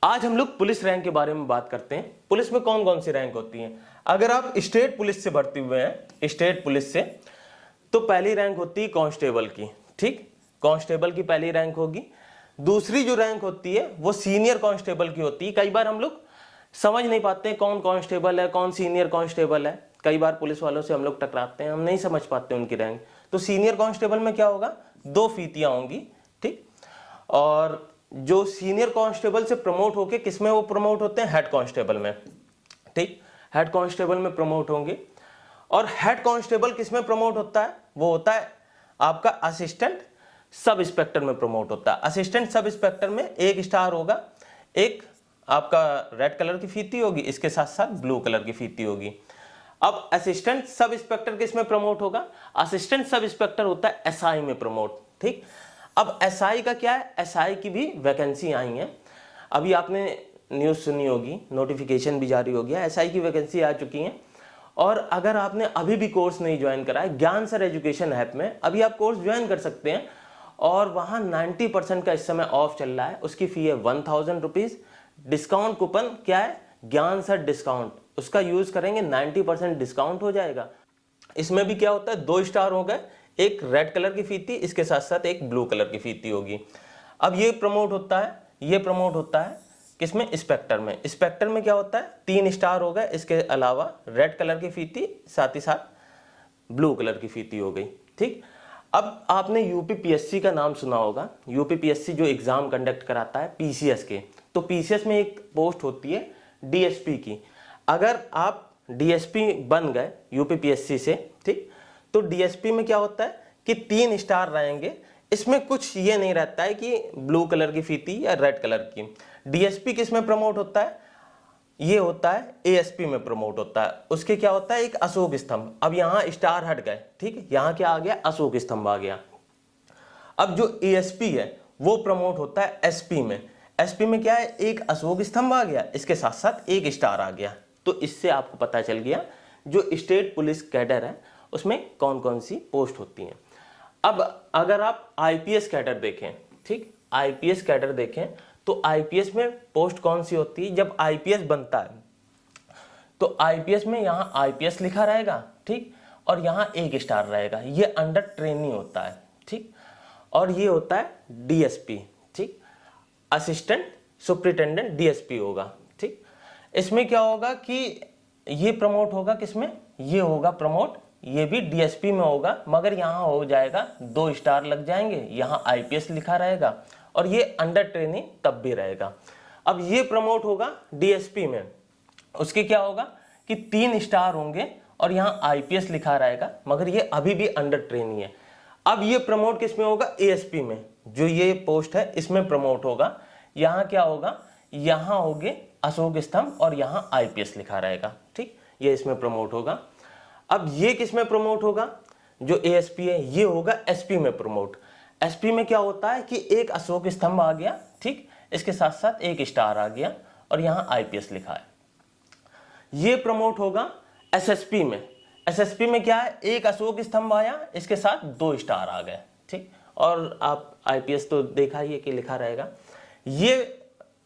आज हम लोग पुलिस रैंक के बारे में बात करते हैं। पुलिस में कौन कौन सी रैंक होती हैं। अगर आप स्टेट पुलिस से भर्ती हुए हैं, स्टेट पुलिस से, तो पहली रैंक होती है कांस्टेबल की। ठीक, कांस्टेबल की पहली रैंक होगी। दूसरी जो रैंक होती है वो सीनियर कांस्टेबल की होती है। कई बार हम लोग समझ नहीं पाते हैं कौन कांस्टेबल है, कौन सीनियर कांस्टेबल है। कई बार पुलिस वालों से हम लोग टकराते हैं, हम नहीं समझ पाते उनकी रैंक। तो सीनियर कांस्टेबल में क्या होगा, 2 फीतियां होंगी। ठीक, और जो सीनियर कांस्टेबल से प्रमोट होके किसमें वो प्रमोट होते हैं, हेड कांस्टेबल में। ठीक, हेड कांस्टेबल में प्रमोट होंगे। और हेड कांस्टेबल किसमें प्रमोट होता है, वो होता है आपका असिस्टेंट सब इंस्पेक्टर में प्रमोट होता है। असिस्टेंट सब इंस्पेक्टर में 1 स्टार होगा, एक आपका रेड कलर की फीती होगी, इसके साथ साथ ब्लू कलर की फीती होगी। अब असिस्टेंट सब इंस्पेक्टर किसमें प्रमोट होगा, असिस्टेंट सब इंस्पेक्टर होता है एसआई में प्रमोट। ठीक, अब एसआई का क्या है, एसआई की भी वैकेंसी आई है। अभी आपने न्यूज़ सुनी होगी, नोटिफिकेशन भी जारी हो गया, एसआई की वैकेंसी आ चुकी है। और अगर आपने अभी भी कोर्स नहीं ज्वाइन करा है, ज्ञान सर एजुकेशन ऐप में अभी आप कोर्स ज्वाइन कर सकते हैं। और वहाँ 90% का इस समय ऑफ चल रहा है। उसकी फ़ी है 1000 रुपीज़। डिस्काउंट कूपन क्या है, ज्ञान सर डिस्काउंट, उसका यूज़ करेंगे 90% डिस्काउंट हो जाएगा। इसमें भी क्या होता है, 2 स्टार हो गए, एक रेड कलर की फीती, इसके साथ साथ एक ब्लू कलर की फीती होगी। अब ये प्रमोट होता है, ये प्रमोट होता है किसमें, इंस्पेक्टर में। इंस्पेक्टर में क्या होता है, 3 स्टार हो गए, इसके अलावा रेड कलर की फीती, साथ ही साथ ब्लू कलर की फीती हो गई। ठीक, अब आपने यूपीपीएससी का नाम सुना होगा। यूपीपीएससी जो एग्जाम कंडक्ट कराता है पीसीएस के, तो पीसीएस में एक पोस्ट होती है डीएसपी की। अगर आप डीएसपी बन गए यूपीपीएससी से, ठीक, तो डीएसपी में क्या होता है कि 3 स्टार रहेंगे। इसमें कुछ ये नहीं रहता है कि ब्लू कलर की फीती या रेड कलर की। डीएसपी किस में प्रमोट होता है, ये होता है एएसपी में प्रमोट होता है। उसके क्या होता है, एक अशोक स्तंभ। अब यहाँ स्टार हट गए, ठीक है, यहाँ क्या आ गया, अशोक स्तंभ आ गया। अब जो एएसपी है वो प्रमोट होता है एसपी में। एसपी में क्या है, एक अशोक स्तंभ आ गया, इसके साथ साथ एक स्टार आ गया। तो इससे आपको पता चल गया जो स्टेट पुलिस कैडर है उसमें कौन कौन सी पोस्ट होती हैं। अब अगर आप आईपीएस कैडर देखें, ठीक, आईपीएस कैडर देखें तो आईपीएस में पोस्ट कौन सी होती है, जब आईपीएस बनता है तो आईपीएस में यहाँ आईपीएस लिखा रहेगा, ठीक, और यहाँ 1 स्टार रहेगा। ये अंडर ट्रेनी होता है, ठीक, और ये होता है डीएसपी, ठीक, असिस्टेंट सुपरिटेंडेंट डीएसपी होगा। ठीक, इसमें क्या होगा कि ये प्रमोट होगा किसमें, ये होगा प्रमोट, ये भी डीएसपी में होगा, मगर यहाँ हो जाएगा 2 स्टार लग जाएंगे, यहाँ आईपीएस लिखा रहेगा, और ये अंडर ट्रेनिंग तब भी रहेगा। अब ये प्रमोट होगा डीएसपी में, उसके क्या होगा कि 3 स्टार होंगे और यहाँ आईपीएस लिखा रहेगा, मगर ये अभी भी अंडर ट्रेनिंग है। अब ये प्रमोट किस में होगा, एएसपी में, जो ये पोस्ट है इसमें प्रमोट होगा। यहाँ क्या होगा, यहाँ होंगे अशोक स्तंभ और यहाँ आईपीएस लिखा रहेगा। ठीक, ये इसमें प्रमोट होगा। अब ये किस में प्रमोट होगा, जो एएसपी है ये होगा एसपी में प्रमोट। एसपी में क्या होता है कि एक अशोक स्तंभ आ गया, ठीक, इसके साथ साथ 1 स्टार आ गया और यहाँ आईपीएस लिखा है। ये प्रमोट होगा एसएसपी में। एसएसपी में क्या है, एक अशोक स्तंभ आया, इसके साथ 2 स्टार आ गए, ठीक, और आप आईपीएस तो देखा ही है कि लिखा रहेगा। ये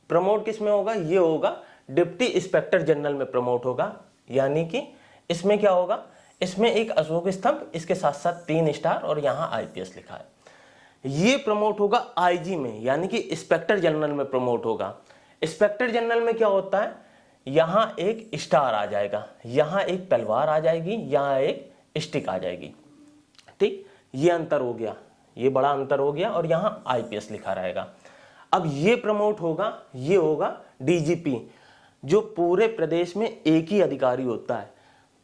प्रमोट किस में होगा, ये होगा डिप्टी इंस्पेक्टर जनरल में प्रमोट होगा। यानी कि इसमें क्या होगा, इसमें एक अशोक स्तंभ, इसके साथ साथ 3 स्टार और यहाँ आईपीएस लिखा है। ये प्रमोट होगा आईजी में, यानी कि इंस्पेक्टर जनरल में प्रमोट होगा। इंस्पेक्टर जनरल में क्या होता है, यहाँ एक स्टार आ जाएगा, यहाँ एक तलवार आ जाएगी, यहाँ एक स्टिक आ जाएगी। ठीक, ये अंतर हो गया, ये बड़ा अंतर हो गया, और यहाँ आईपीएस लिखा रहेगा। अब ये प्रमोट होगा, ये होगा डीजीपी, जो पूरे प्रदेश में एक ही अधिकारी होता है,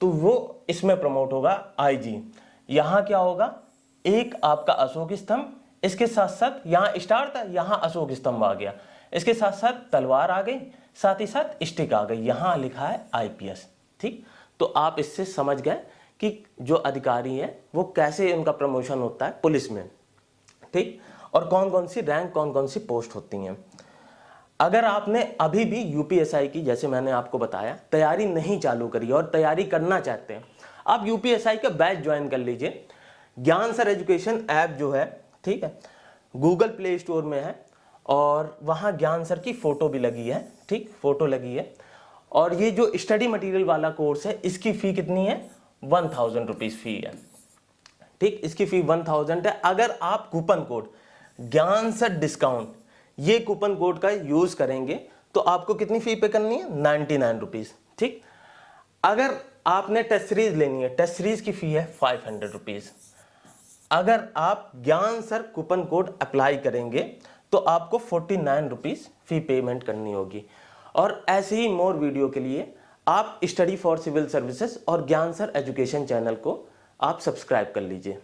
तो वो इसमें प्रमोट होगा आईजी। यहाँ क्या होगा, एक आपका अशोक स्तंभ, इसके साथ साथ यहाँ स्टार था, यहाँ अशोक स्तंभ आ गया, इसके साथ साथ तलवार आ गई, साथ ही साथ स्टिक आ गई, यहाँ लिखा है आईपीएस। ठीक, तो आप इससे समझ गए कि जो अधिकारी है वो कैसे उनका प्रमोशन होता है पुलिस में। ठीक, और कौन कौन सी रैंक, कौन कौन सी पोस्ट होती हैं। अगर आपने अभी भी यूपीएसआई की, जैसे मैंने आपको बताया, तैयारी नहीं चालू करी और तैयारी करना चाहते हैं, आप यूपीएसआई का बैच ज्वाइन कर लीजिए। ज्ञान सर एजुकेशन ऐप जो है, ठीक है, गूगल प्ले स्टोर में है, और वहाँ ज्ञान सर की फ़ोटो भी लगी है, ठीक, फ़ोटो लगी है। और ये जो स्टडी मटेरियल वाला कोर्स है इसकी फ़ी कितनी है, 1000 रुपीज़ फ़ी है, ठीक, इसकी फ़ी 1000 है। अगर आप कूपन कोड ज्ञान सर डिस्काउंट ये कूपन कोड का यूज़ करेंगे तो आपको कितनी फ़ी पे करनी है, 99 रुपीज़, ठीक। अगर आपने टेस्ट सीरीज लेनी है, टेस्ट सीरीज की फ़ी है 500 रुपीज़। अगर आप ज्ञान सर कूपन कोड अप्लाई करेंगे तो आपको 49 रुपीज़ फ़ी पेमेंट करनी होगी। और ऐसे ही मोर वीडियो के लिए आप स्टडी फॉर सिविल सर्विसेज और ज्ञान सर एजुकेशन चैनल को आप सब्सक्राइब कर लीजिए।